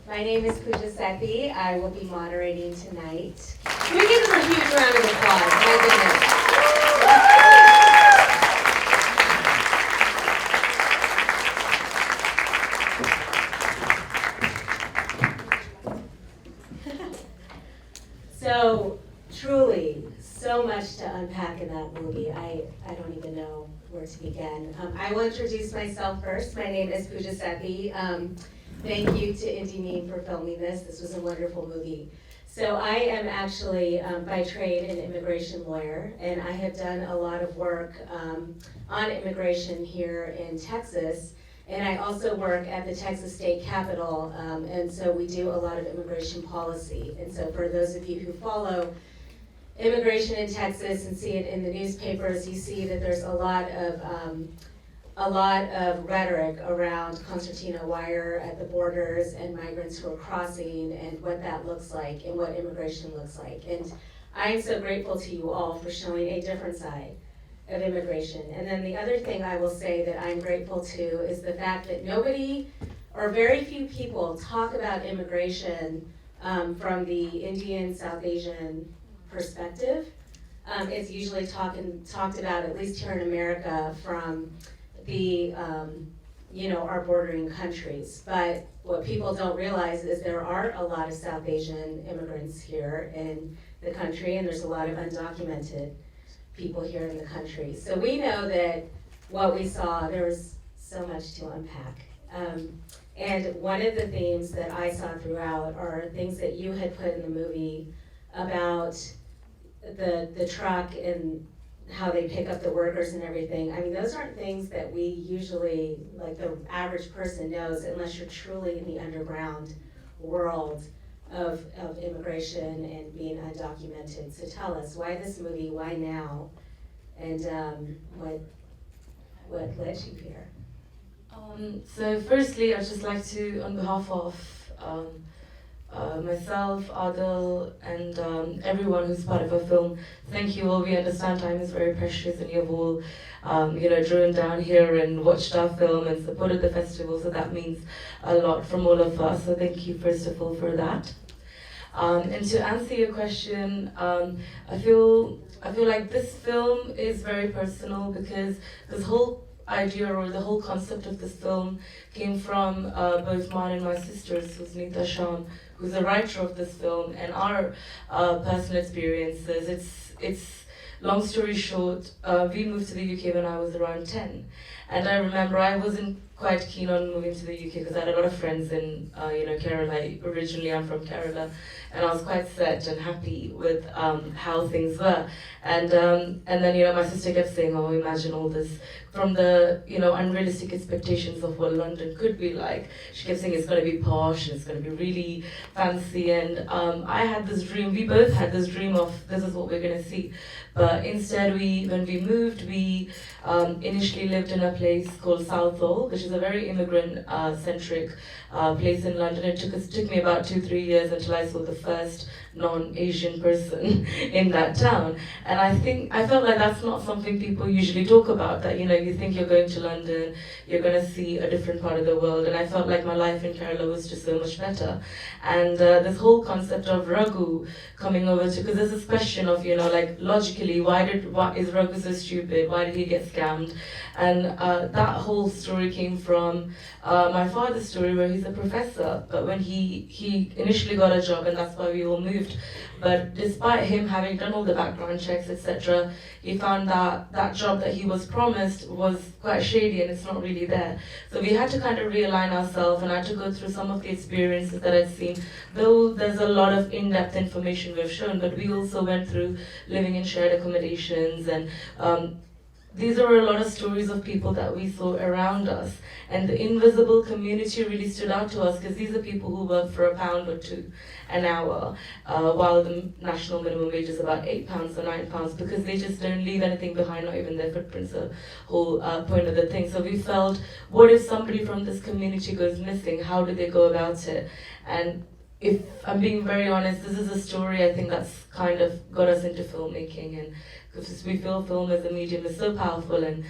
My name is Pooja Sethi. I will be moderating tonight. Can we give them a huge round of applause? My goodness. So, truly, so much to unpack in that movie. I don't even know where to begin. I will introduce myself first. My name is Pooja Sethi. Thank you to Indie Meme for filming this. This was a wonderful movie. So I am actually, by trade, an immigration lawyer, and I have done a lot of work on immigration here in Texas. And I also work at the Texas State Capitol, and so we do a lot of immigration policy. And so for those of you who follow immigration in Texas and see it in the newspapers, you see that there's a lot of rhetoric around concertina wire at the borders and migrants who are crossing and what that looks like and what immigration looks like. And I am so grateful to you all for showing a different side of immigration. And then the other thing I will say that I'm grateful to is the fact that nobody or very few people talk about immigration from the Indian, South Asian perspective. It's usually talked about, at least here in America, from the our bordering countries. But what people don't realize is there are a lot of South Asian immigrants here in the country, and there's a lot of undocumented people here in the country. So we know that what we saw, there was so much to unpack. And one of the themes that I saw throughout are things that you had put in the movie about the truck and how they pick up the workers and everything. I mean, those aren't things that we usually, like the average person knows unless you're truly in the underground world of immigration and being undocumented. So tell us, why this movie, why now, and what led you here? So firstly, I'd just like to, on behalf of myself, Adil, and everyone who's part of our film, thank you all. We understand time is very precious, and you've all, driven down here and watched our film and supported the festival. So that means a lot from all of us. So thank you first of all for that. And to answer your question, I feel like this film is very personal because this whole idea or the whole concept of this film came from both mine and my sister's, who's Syam, who's the writer of this film, and our personal experiences. It's long story short, we moved to the UK when I was around 10, and I remember I wasn't quite keen on moving to the UK because I had a lot of friends in Kerala. Originally I'm from Kerala, and I was quite set and happy with how things were. And then my sister kept saying, "Oh, imagine all this," from the unrealistic expectations of what London could be like. She kept saying it's going to be posh and it's going to be really fancy. And I had this dream. We both had this dream of this is what we're going to see. But instead, when we moved, we initially lived in a place called Southall, which is a very immigrant-centric place in London. It took me about 2-3 years until I saw the first non-Asian person in that town. And I felt like that's not something people usually talk about, that you think you're going to London, you're going to see a different part of the world. And I felt like my life in Kerala was just so much better. And this whole concept of Raghu coming over to, because there's this question of, logically, why is Raghu so stupid? Why did he get scammed? And that whole story came from my father's story, where he's a professor, but when he initially got a job, and that's why we all moved. But despite him having done all the background checks, etc., he found that job that he was promised was quite shady and it's not really there. So we had to kind of realign ourselves, and I had to go through some of the experiences that I'd seen. Though there's a lot of in-depth information we've shown, but we also went through living in shared accommodations, and these are a lot of stories of people that we saw around us. And the invisible community really stood out to us, because these are people who work for £1 or £2 an hour, while the national minimum wage is about £8 or £9, because they just don't leave anything behind, not even their footprints, the whole point of the thing. So we felt, what if somebody from this community goes missing? How do they go about it? And if I'm being very honest, this is a story I think that's kind of got us into filmmaking, and because we feel film as a medium is so powerful, and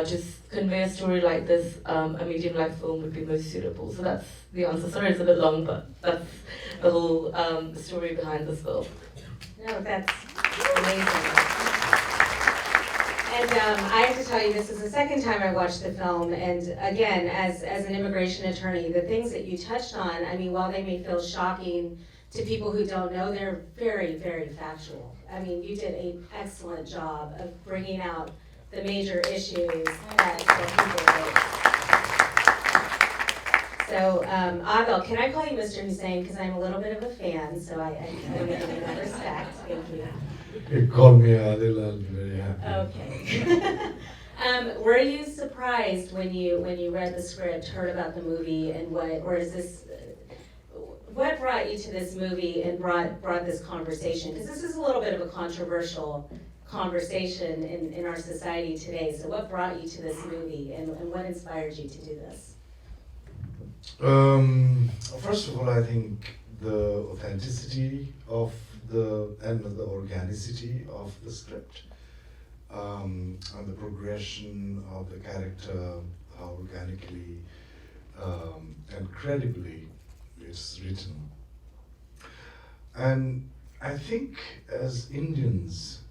just convey a story like this, a medium like film would be most suitable. So that's the answer. Sorry, it's a bit long, but that's the whole story behind this film. No, that's amazing. And I have to tell you, this is the second time I watched the film, and again, as an immigration attorney, the things that you touched on, I mean, while they may feel shocking to people who don't know, they're very, very factual. I mean, you did an excellent job of bringing out the major issues that people face. So, Adil, can I call you Mr. Hussain, because I'm a little bit of a fan, so I want to give you that respect. Thank you. You call me Adil, I'll be very happy. Okay. Were you surprised when you read the script, heard about the movie, and what brought you to this movie and brought this conversation? Because this is a little bit of a controversial conversation in our society today. So what brought you to this movie, and what inspired you to do this? First of all, I think the authenticity of the organicity of the script, and the progression of the character, how organically and credibly it's written. And I think as Indians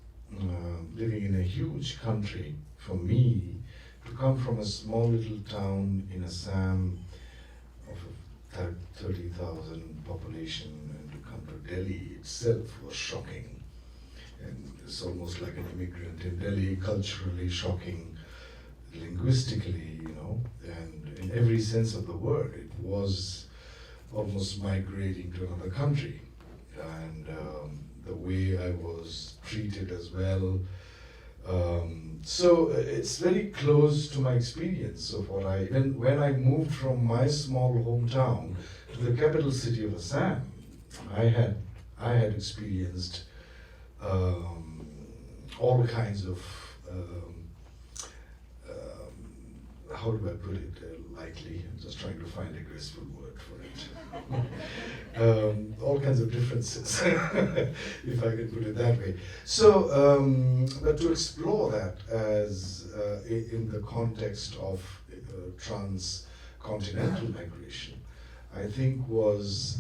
living in a huge country, for me to come from a small little town in Assam of 30,000 population and to come to Delhi itself was shocking. And it's almost like an immigrant in Delhi, culturally shocking, linguistically, and in every sense of the word. It was almost migrating to another country. And the way I was treated as well. So it's very close to my experience of when I moved from my small hometown to the capital city of Assam, I had experienced all kinds of how do I put it lightly? I'm just trying to find a graceful word for it. All kinds of differences, if I can put it that way. So, but to explore that as in the context of transcontinental migration, I think was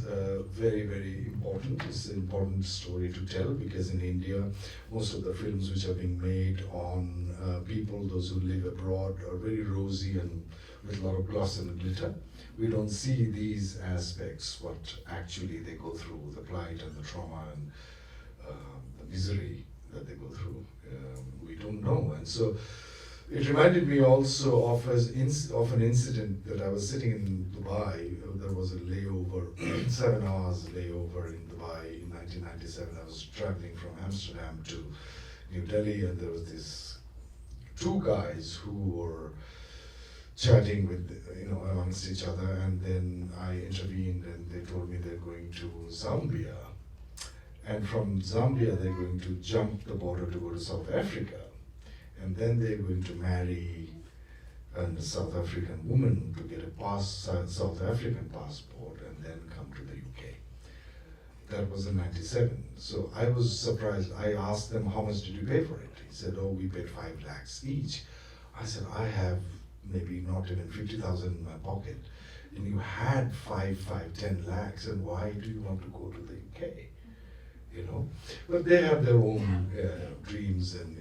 very, very important. It's an important story to tell, because in India, most of the films which are being made on people, those who live abroad, are very rosy and with a lot of gloss and glitter. We don't see these aspects, what actually they go through, the plight and the trauma and the misery that they go through. We don't know. And so it reminded me also of an incident that I was sitting in Dubai. There was a layover, 7 hours layover in Dubai in 1997. I was traveling from Amsterdam to New Delhi, and there was these two guys who were chatting with, amongst each other, and then I intervened and they told me they're going to Zambia. And from Zambia, they're going to jump the border to go to South Africa. And then they're going to marry a South African woman to get a South African passport and then come to the UK. That was in 97. So I was surprised. I asked them, how much did you pay for it? He said, oh, we paid 5 lakhs each. I said, I have maybe not even 50,000 in my pocket. And you had 10 lakhs, and why do you want to go to the UK? But they have their own dreams, and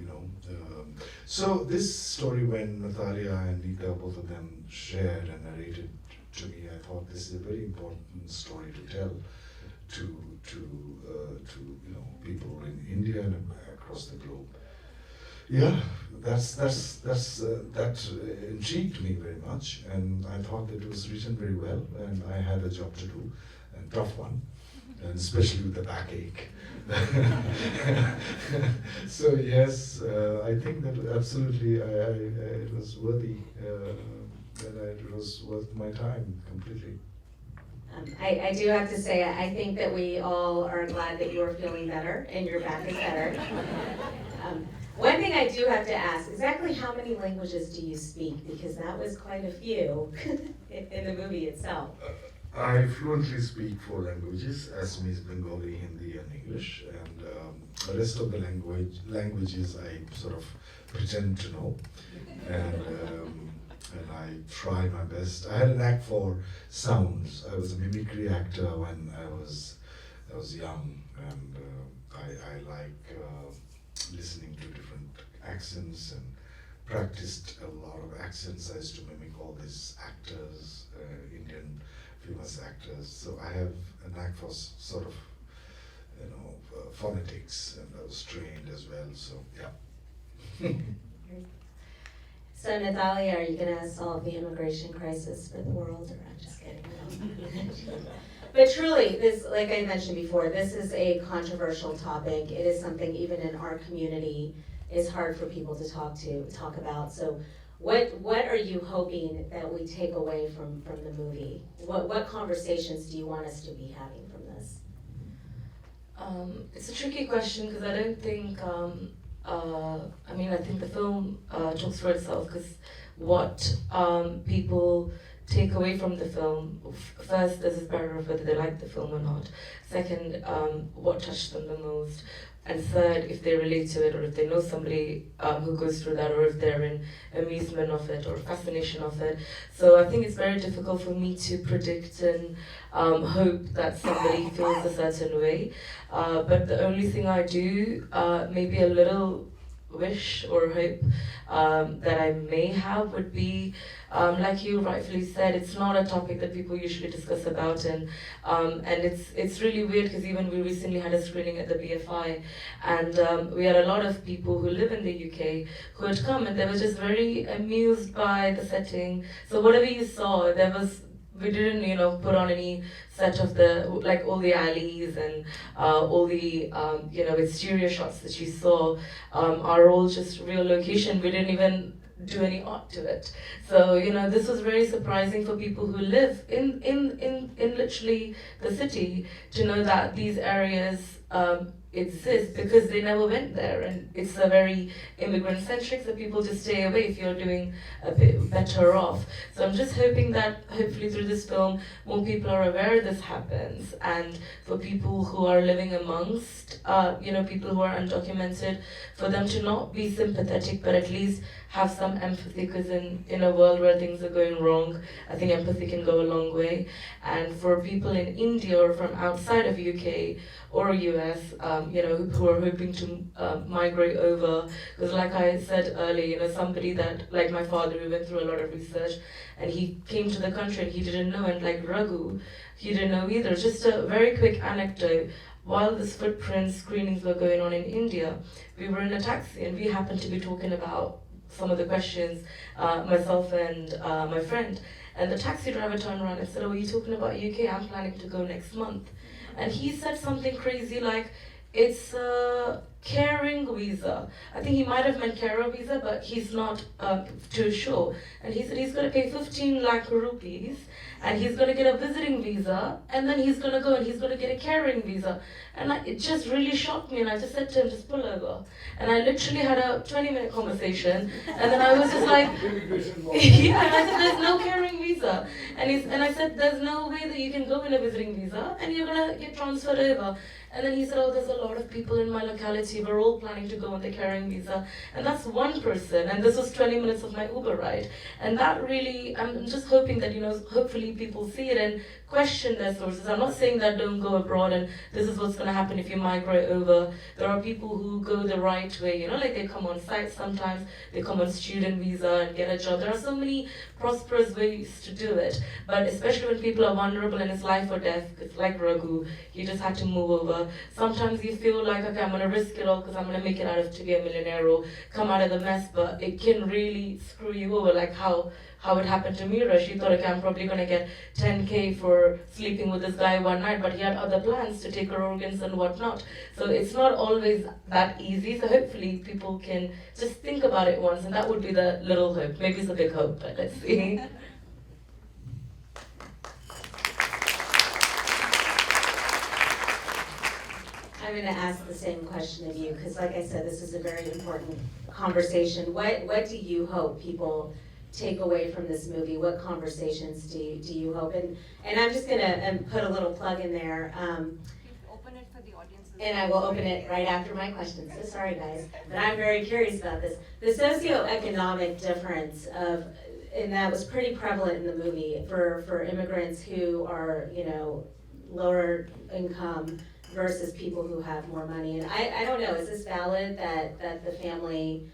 so this story, when Nathalia and Nita, both of them shared and narrated to me, I thought this is a very important story to tell to people in India and across the globe. Yeah, that intrigued me very much, and I thought that it was written very well, and I had a job to do, a tough one, and especially with the backache. So yes, I think that absolutely it was worthy, and it was worth my time completely. I do have to say, I think that we all are glad that you are feeling better and your back is better. One thing I do have to ask, exactly how many languages do you speak? Because that was quite a few in the movie itself. I fluently speak 4 languages: Assamese, Bengali, Hindi, and English. And the rest of the languages I sort of pretend to know. And I try my best. I had a knack for sounds. I was a mimicry actor when I was young, and I like listening to different accents and practiced a lot of accents. I used to mimic all these actors, Indian famous actors. So I have a knack for sort of, phonetics, and I was trained as well. So yeah. So Nathalia, are you going to solve the immigration crisis for the world? Or I'm just kidding. No. But truly, this, like I mentioned before, this is a controversial topic. It is something even in our community is hard for people to talk about. So what are you hoping that we take away from the movie? What conversations do you want us to be having from this? It's a tricky question because I don't think, I think the film talks for itself, because what people take away from the film, first, there's this barrier of whether they like the film or not. Second, what touched them the most. And third, if they relate to it, or if they know somebody who goes through that, or if they're in amusement of it or fascination of it. So I think it's very difficult for me to predict and hope that somebody feels a certain way. But the only thing I do, maybe a little wish or hope that I may have would be, like you rightfully said, it's not a topic that people usually discuss about, and it's really weird because even we recently had a screening at the BFI, and we had a lot of people who live in the UK who had come, and they were just very amused by the setting. So whatever you saw, we didn't, put on any set of all the alleys and all the, exterior shots that you saw are all just real location. We didn't even do any art to it. So, this was very surprising for people who live in literally the city to know that these areas exist, because they never went there, and it's a very immigrant centric, so people just stay away if you're doing a bit better off. So I'm just hoping that hopefully through this film more people are aware this happens, and for people who are living amongst people who are undocumented, for them to not be sympathetic but at least have some empathy, because in a world where things are going wrong, I think empathy can go a long way. And for people in India or from outside of UK or US, who are hoping to migrate over, because like I said earlier, somebody that, like my father, who went through a lot of research, and he came to the country and he didn't know, and like Raghu, he didn't know either. Just a very quick anecdote. While this footprint screenings were going on in India, we were in a taxi and we happened to be talking about some of the questions, myself and my friend. And the taxi driver turned around and said, "Oh, are you talking about UK? I'm planning to go next month." And he said something crazy like, it's a caring visa. I think he might have meant carer visa, but he's not too sure. And he said he's going to pay 15 lakh rupees, and he's going to get a visiting visa, and then he's going to go and he's going to get a caring visa. And it just really shocked me, and I just said to him, just pull over. And I literally had a 20-minute conversation, and then I was just like, yeah, and I said, there's no caring visa. And I said, there's no way that you can go in a visiting visa, and you're going to get transferred over. And then he said, oh, there's a lot of people in my locality, we're all planning to go on the caring visa. And that's one person, and this was 20 minutes of my Uber ride. And that really, I'm just hoping that, hopefully people see it and question their sources. I'm not saying that don't go abroad and this is what's going to happen if you migrate over. There are people who go the right way, like they come on site sometimes, they come on student visa and get a job. There are so many prosperous ways to do it. But especially when people are vulnerable and it's life or death, it's like Raghu, he just had to move over. Sometimes you feel like, okay, I'm going to risk it all because I'm going to make it out of to be a millionaire or come out of the mess, but it can really screw you over, like how it happened to Mira. She thought, okay, I'm probably going to get 10K for sleeping with this guy one night, but he had other plans to take her organs and whatnot. So it's not always that easy. So hopefully people can just think about it once, and that would be the little hope. Maybe it's a big hope, but let's see. I'm going to ask the same question of you, because like I said, this is a very important conversation. What do you hope people take away from this movie? What conversations do you hope? And I'm just gonna put a little plug in there. Open it for the audience. And I will open it right after my questions. So sorry, guys, but I'm very curious about this. The socioeconomic difference of, and that was pretty prevalent in the movie for immigrants who are, you know, lower income versus people who have more money. And I don't know, is this valid that the family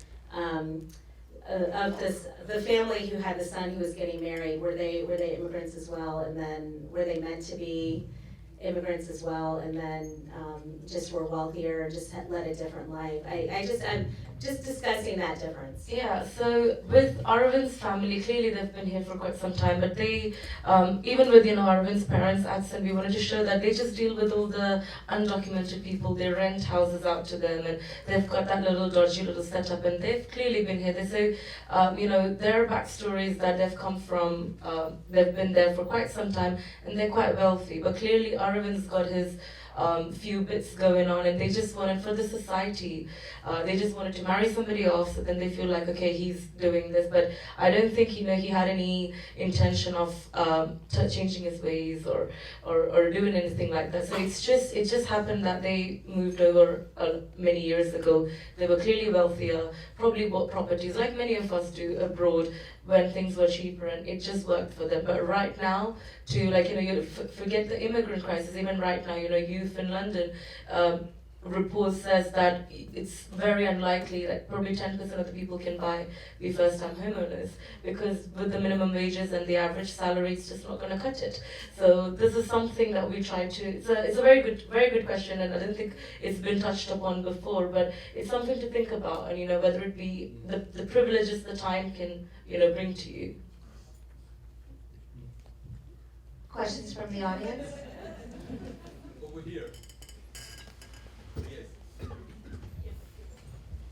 the family who had the son who was getting married, were they immigrants as well, and then were they meant to be immigrants as well, and then just were wealthier, just led a different life? I'm just discussing that difference. Yeah, so with Arvind's family, clearly they've been here for quite some time, but they, even with, you know, Arvind's parents' accent, we wanted to show that they just deal with all the undocumented people. They rent houses out to them, and they've got that little dodgy little setup, and they've clearly been here. They say, you know, their backstories that they've come from, they've been there for quite some time, and they're quite wealthy, but clearly Arvind's got his few bits going on, and they just wanted, for the society, they just wanted to marry somebody off, so then they feel like, okay, he's doing this, but I don't think, you know, he had any intention of changing his ways or doing anything like that. So it just happened that they moved over many years ago. They were clearly wealthier, probably bought properties like many of us do abroad when things were cheaper, and it just worked for them. But right now, to, like, you know, you forget the immigrant crisis, even right now, you know, youth in London, report says that it's very unlikely that probably 10% of the people can be first-time homeowners, because with the minimum wages and the average salary, it's just not going to cut it. So this is something that we try to, it's a very good question, and I don't think it's been touched upon before, but it's something to think about, and, you know, whether it be the privileges the time can, you know, bring to you. Questions from the audience? Over here. Yes.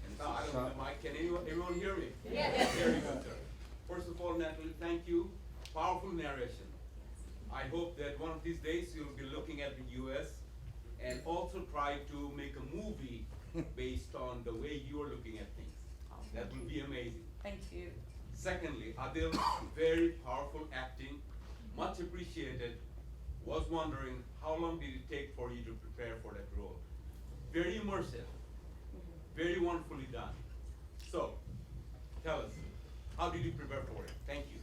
And now I don't know the mic. Can everyone hear me? Yes. Very good, sir. First of all, Natalie, thank you. Powerful narration. I hope that one of these days you'll be looking at the US and also try to make a movie based on the way you are looking at things. That will be amazing. Thank you. Secondly, Adil, very powerful acting, much appreciated. Was wondering how long did it take for you to prepare for that role? Very immersive, very wonderfully done. So, tell us, how did you prepare for it? Thank you.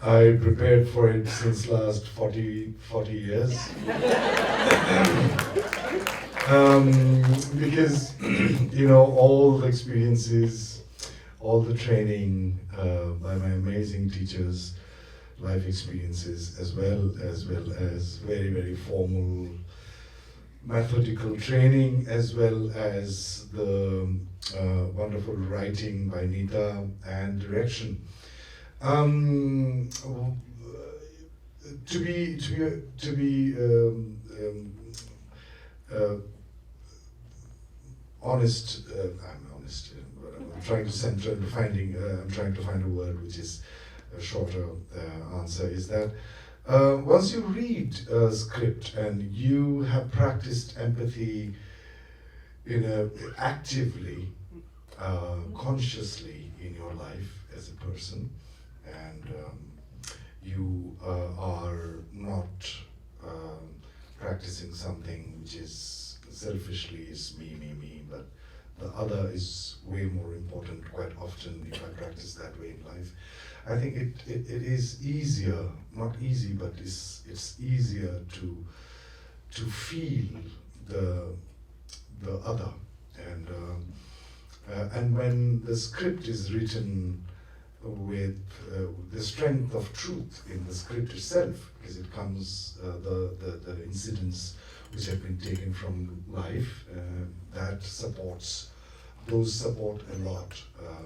I prepared for it since last 40 years. Because, you know, all the experiences, all the training by my amazing teachers, life experiences, as well as very formal methodical training, as well as the wonderful writing by Nita and direction. To be honest, I'm honest, but I'm trying to find a word which is a shorter answer, is that once you read a script and you have practiced empathy actively, consciously in your life as a person, and you are not practicing something which is selfishly is me, but the other is way more important quite often if I practice that way in life. I think it is easier, not easy, but it's easier to feel the other, and when the script is written with the strength of truth in the script itself, because it comes the incidents which have been taken from life, those support a lot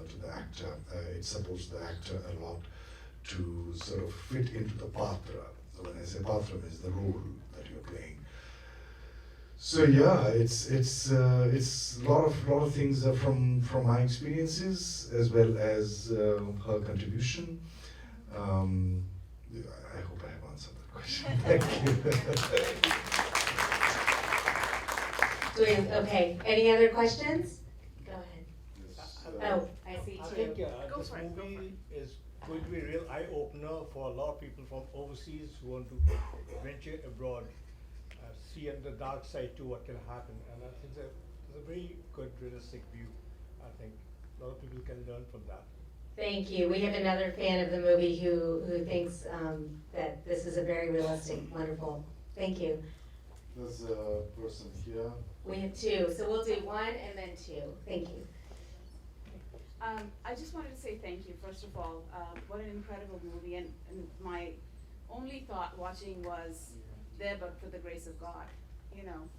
to the actor. It supports the actor a lot to sort of fit into the patra. So when I say patra, it's the role that you're playing. So yeah, it's a lot of things are from my experiences as well as her contribution. I hope I have answered that question. Thank you. Okay, any other questions? Go Oh, I see I two. think Go this for it, go for movie is going to be a real eye-opener for a lot of people from overseas who want to venture abroad, see on the dark side too what can happen. And I think it's a very good, realistic view. I think a lot of people can learn from that. Thank you. We have another fan of the movie who thinks that this is a very realistic, wonderful. Thank you. There's a person here. We have two, so we'll do one and then two. Thank you. I just wanted to say thank you, first of all. What an incredible movie, and my only thought watching was there but for the grace of God, you know.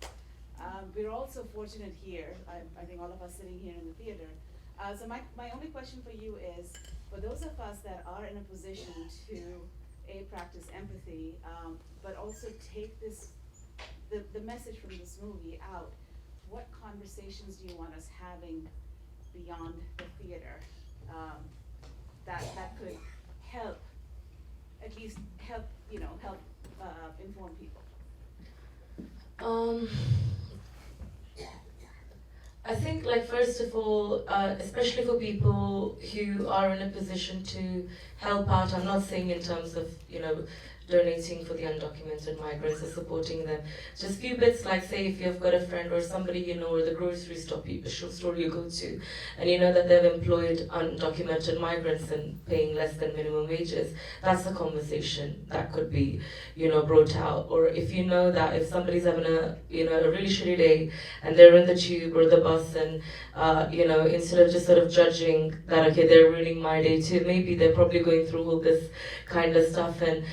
We're all so fortunate here, I think all of us sitting here in the theater. So my only question for you is, for those of us that are in a position to, practice empathy, but also take the message from this movie out, what conversations do you want us having beyond the theater, that could help, at least help inform people? I think, like, first of all, especially for people who are in a position to help out, I'm not saying in terms of, donating for the undocumented migrants or supporting them. Just few bits, like, say, if you've got a friend or somebody you know, or the grocery store you go to, and you know that they've employed undocumented migrants and paying less than minimum wages, that's a conversation that could be, brought out. Or if you know that if somebody's having a really shitty day and they're in the tube or the bus and, instead of just sort of judging that, okay, they're ruining my day too, maybe they're probably going through all this kind of stuff. And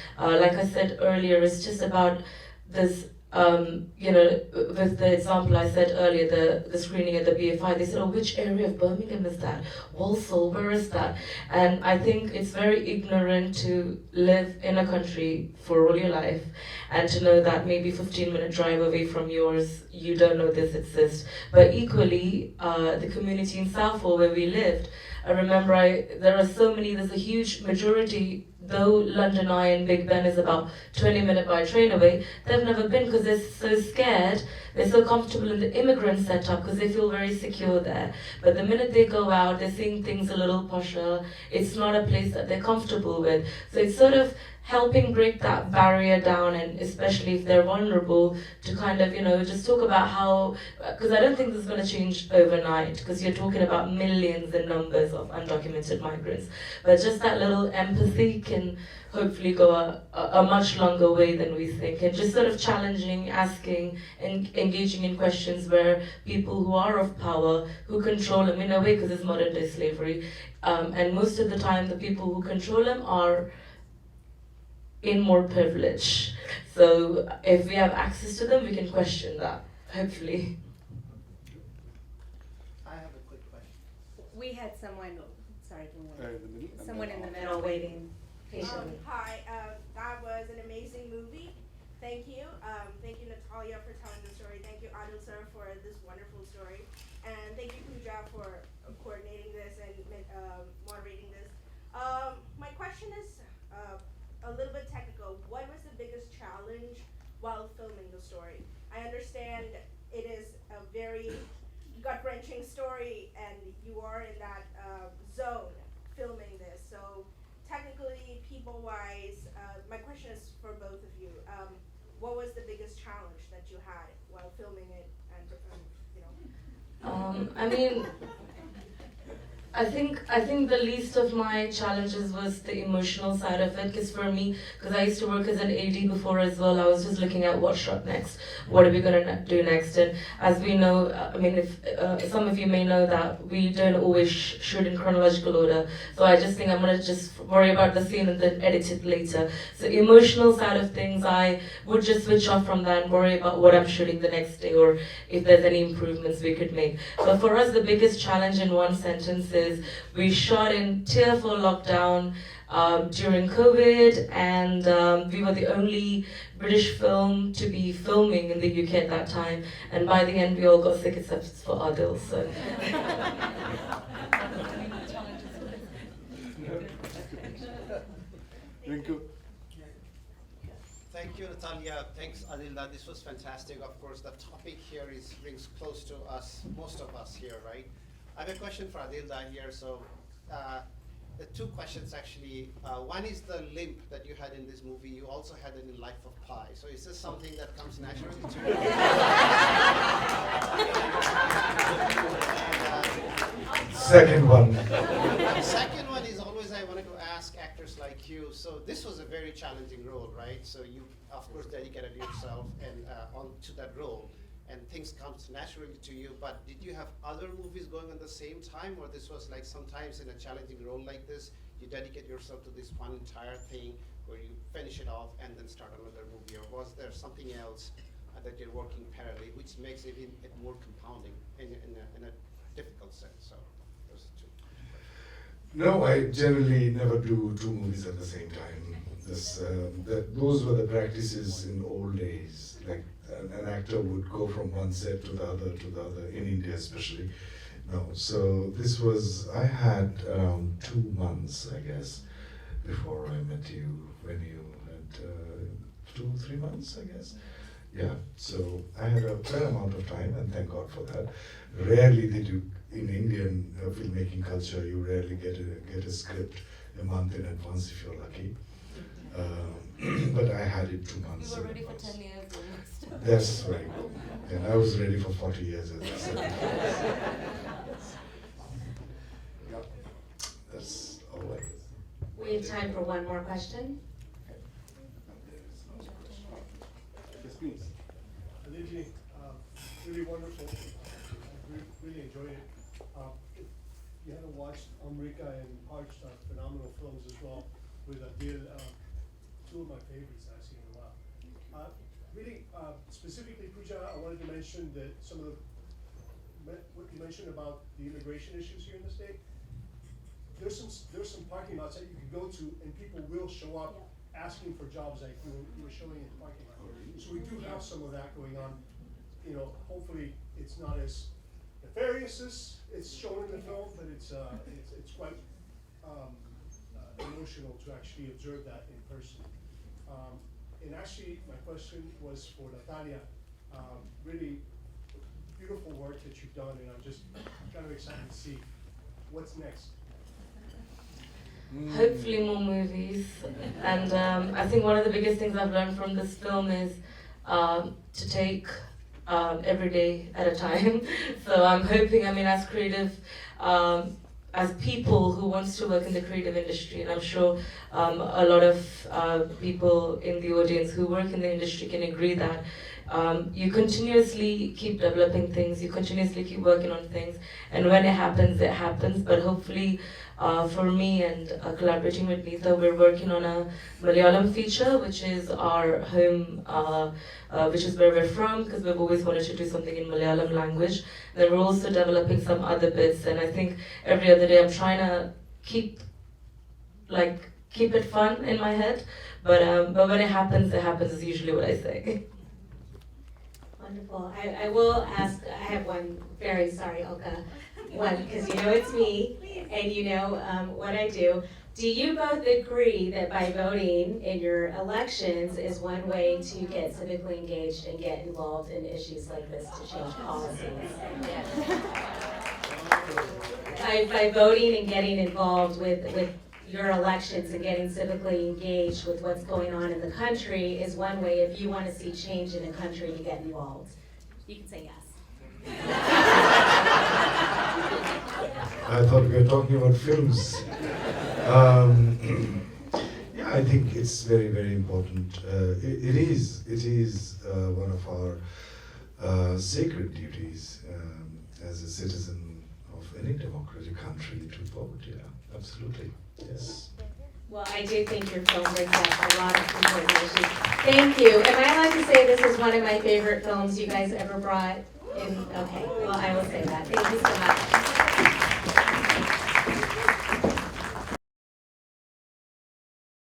like I said earlier, it's just about this, with the example I said earlier, the screening at the BFI, they said, oh, which area of Birmingham is that? Walsall, where is that? And I think it's very ignorant to live in a country for all your life and to know that maybe 15-minute drive away from yours, you don't know this exists. But equally, the community in Southall where we lived, I remember there's a huge majority, though London Eye and Big Ben is about 20-minute by train away, they've never been because they're so scared, they're so comfortable in the immigrant setup because they feel very secure there. But the minute they go out, they're seeing things a little posher, it's not a place that they're comfortable with. So it's sort of helping break that barrier down, and especially if they're vulnerable, to kind of, just talk about how, because I don't think this is going to change overnight, because you're talking about millions in numbers of undocumented migrants, but just that little empathy can hopefully go a much longer way than we think, and just sort of challenging, asking, and engaging in questions where people who are of power, who control them in a way, because it's modern day slavery, and most of the time the people who control them are in more privilege. So if we have access to them, we can question that, hopefully. I have a quick question. We had someone, sorry, The someone in the middle waiting patiently. Hi, that was an amazing movie. Thank you. Thank you, Nathalia, for telling the story. Thank you, Adil, sir, for this wonderful story. And thank you, Pooja, for coordinating this and moderating this. My question is a little bit technical. What was the biggest challenge while filming the story? I understand it is a very gut-wrenching story and you are in that zone filming this. So technically, people-wise, my question is for both of you. What was the biggest challenge that you had while filming it and I mean, I think the least of my challenges was the emotional side of it, because for me, because I used to work as an AD before as well, I was just looking at what shot next, what are we gonna do next, and as we know, I mean, if some of you may know that we don't always shoot in chronological order, so I just think I'm gonna just worry about the scene and then edit it later. So emotional side of things, I would just switch off from that and worry about what I'm shooting the next day or if there's any improvements we could make. But for us, the biggest challenge in one sentence is we shot in Tier 4 lockdown during COVID, and we were the only British film to be filming in the UK at that time, and by the end we all got sick except for Adil. So. Thank you, Nathalia. Thanks, Adil. This was fantastic. Of course, the topic here rings close to us, most of us here, right? I have a question for Adil here. So, the two questions actually. One is the limp that you had in this movie. You also had it in Life of Pi. So, is this something that comes naturally to you? Second one. The second one is always I wanted to ask actors like you. So, this was a very challenging role, right? So, you of course dedicated yourself and to that role. And things come naturally to you, but did you have other movies going on the same time, or this was like sometimes in a challenging role like this, you dedicate yourself to this one entire thing where you finish it off and then start another movie, or was there something else that you're working parallelly, which makes it more compounding in a difficult sense? So those are two. No, I generally never do two movies at the same time. Those were the practices in old days. Like an actor would go from one set to the other, in India especially. No, so this was, I had around 2 months, I guess, before I met you, when you had 2-3 months, I guess. Yeah, so I had a fair amount of time, and thank God for that. Rarely did you, in Indian filmmaking culture, you rarely get a script a month in advance if you're lucky. But I had it 2 months. You were in ready for advance. 10 years almost. That's right. And I was ready for 40 years, as I said. Yep. That's all I guess. We have time for one more question. Yes, please. Adil, really wonderful. Really enjoyed it. If you haven't watched America and Parched, phenomenal films as well with Adil, two of my favorites I've seen in a while. Really, specifically, Pooja, I wanted to mention that what you mentioned about the immigration issues here in the state. There's some parking lots that you can go to, and people will show up asking for jobs, like you were showing in the parking lot. So we do have some of that going on. You know, hopefully it's not as nefarious as it's shown in the film, but it's quite emotional to actually observe that in person. And actually, my question was for Nathalia. Really beautiful work that you've done, and I'm just kind of excited to see what's next. Hopefully more movies. And I think one of the biggest things I've learned from this film is to take every day at a time. So I'm hoping, as creative, as people who wants to work in the creative industry, and I'm sure a lot of people in the audience who work in the industry can agree that you continuously keep developing things, you continuously keep working on things, and when it happens, but hopefully for me and collaborating with Nita, we're working on a Malayalam feature, which is our home, which is where we're from, because we've always wanted to do something in Malayalam language. Then we're also developing some other bits, and I think every other day I'm trying to keep it fun in my head, but when it happens is usually what I say. Wonderful. I will ask, I have one, very sorry, Olga, one, because you know it's me, and you know what I do. Do you both agree that by voting in your elections is one way to get civically engaged and get involved in issues like this to change policies? By voting and getting involved with your elections and getting civically engaged with what's going on in the country is one way, if you want to see change in a country, to get involved. You can say yes. I thought we were talking about films. Yeah, I think it's very, very important. It is one of our sacred duties as a citizen of any democratic country to vote. Yeah, absolutely. Yes. Well, I do think your film brings up a lot of important issues. Thank you. Am I allowed to say this is one of my favorite films you guys ever brought in? Okay, well, I will say that. Thank you so much.